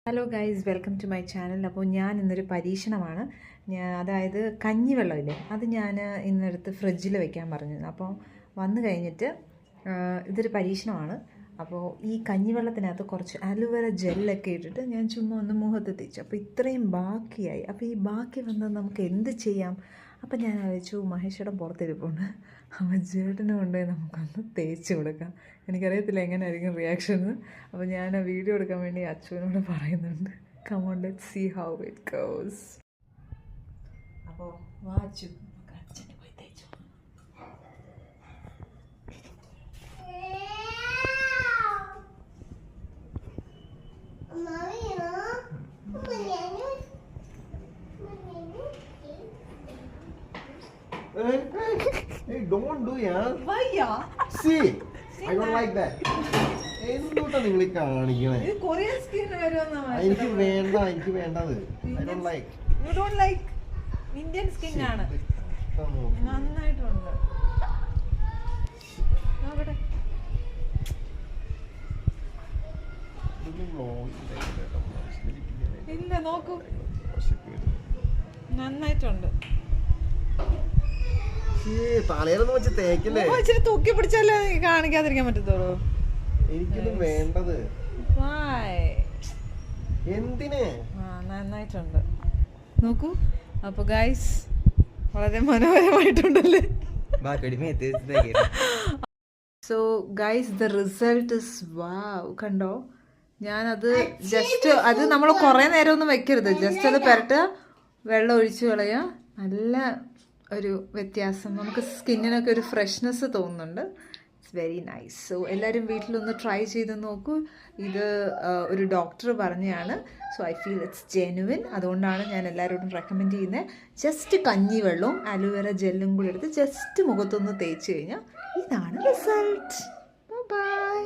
Hello guys, welcome to my channel. അപ്പോൾ ഞാൻ ഇന്നൊരു പരീക്ഷണമാണ്. അതായത് കഞ്ഞിവെള്ളമില്ലേ, അത് ഞാൻ ഇന്നെടുത്ത് ഫ്രിഡ്ജിൽ വെക്കാൻ പറഞ്ഞിരുന്നു. അപ്പോൾ വന്നു കഴിഞ്ഞിട്ട് ഇതൊരു പരീക്ഷണമാണ്. അപ്പോൾ ഈ കഞ്ഞിവെള്ളത്തിനകത്ത് കുറച്ച് അലോവേര ജെല്ലൊക്കെ ഇട്ടിട്ട് ഞാൻ ചുമ്മാ ഒന്ന് മുഖത്ത് തേച്ചു. അപ്പോൾ ഇത്രയും ബാക്കിയായി. അപ്പോൾ ഈ ബാക്കി വന്നത് നമുക്ക് എന്ത് ചെയ്യാം? അപ്പം ഞാൻ ആലോചിച്ചു, മഹേഷേട്ടൻ പുറത്തിരിപ്പുണ്ട്, അപ്പോൾ ചേട്ടന് കൊണ്ടുപോയി നമുക്കൊന്ന് തേച്ച് കൊടുക്കാം. എനിക്കറിയത്തില്ല എങ്ങനെയായിരിക്കും റിയാക്ഷൻ എന്ന്. അപ്പോൾ ഞാൻ ആ വീഡിയോ എടുക്കാൻ വേണ്ടി അച്ഛനോട് പറയുന്നുണ്ട്. Come on, let's see how it goes. അപ്പോൾ വാച്ചു നമുക്ക് അച്ഛന് പോയി തേച്ചു. Hey, don't do yeah. Why ya? See, I don't like that. എന്തുകൊണ്ടാ നിങ്ങൾ കാണിക്കണേ? ഇത് കൊറിയൻ സ്കിൻ വരുമെന്നാ. എനിക്ക് വേണ്ടത്. I don't like. You don't like Indian skin ആണ്. നന്നായിട്ടുണ്ട്. നോക്കട്ടെ. ഇല്ല, നോക്കൂ, നന്നായിട്ടുണ്ട്. തലയിലൊന്നും വെച്ച് തേക്കില്ലേ? ഇച്ചിരി തൂക്കി പിടിച്ചാലേ കാണിക്കാതിരിക്കാൻ പറ്റത്തുള്ളൂ. എനിക്കൊന്നും വേണ്ടത്. എന്തിന്? നന്നായിട്ടുണ്ട്, നോക്കൂ. അപ്പൊ ഗൈസ്, വളരെ മനോഹരമായിട്ടുണ്ടല്ലേ? So guys, the result is wow. കണ്ടോ? ഞാനത് ജസ്റ്റ്, അത് നമ്മൾ കുറേ നേരം ഒന്നും വെക്കരുത്, ജസ്റ്റ് അത് പെരട്ടുക, വെള്ളം ഒഴിച്ചു കളയുക. നല്ല ഒരു വ്യത്യാസം, നമുക്ക് സ്കിന്നിനൊക്കെ ഒരു ഫ്രഷ്നെസ് തോന്നുന്നുണ്ട്. It's very nice. സോ എല്ലാവരും വീട്ടിലൊന്ന് ട്രൈ ചെയ്ത് നോക്കൂ. ഇത് ഒരു ഡോക്ടർ പറഞ്ഞതാണ്. So I feel it's genuine. അതുകൊണ്ടാണ് ഞാൻ എല്ലാവരോടും റെക്കമെൻഡ് ചെയ്യുന്നത്. ജസ്റ്റ് കഞ്ഞിവെള്ളവും അലോവേര ജെല്ലും കൂടി എടുത്ത് ജസ്റ്റ് മുഖത്തൊന്ന് തേച്ച് കഴിഞ്ഞാൽ ഇതാണ് റിസൾട്ട്. ബൈ.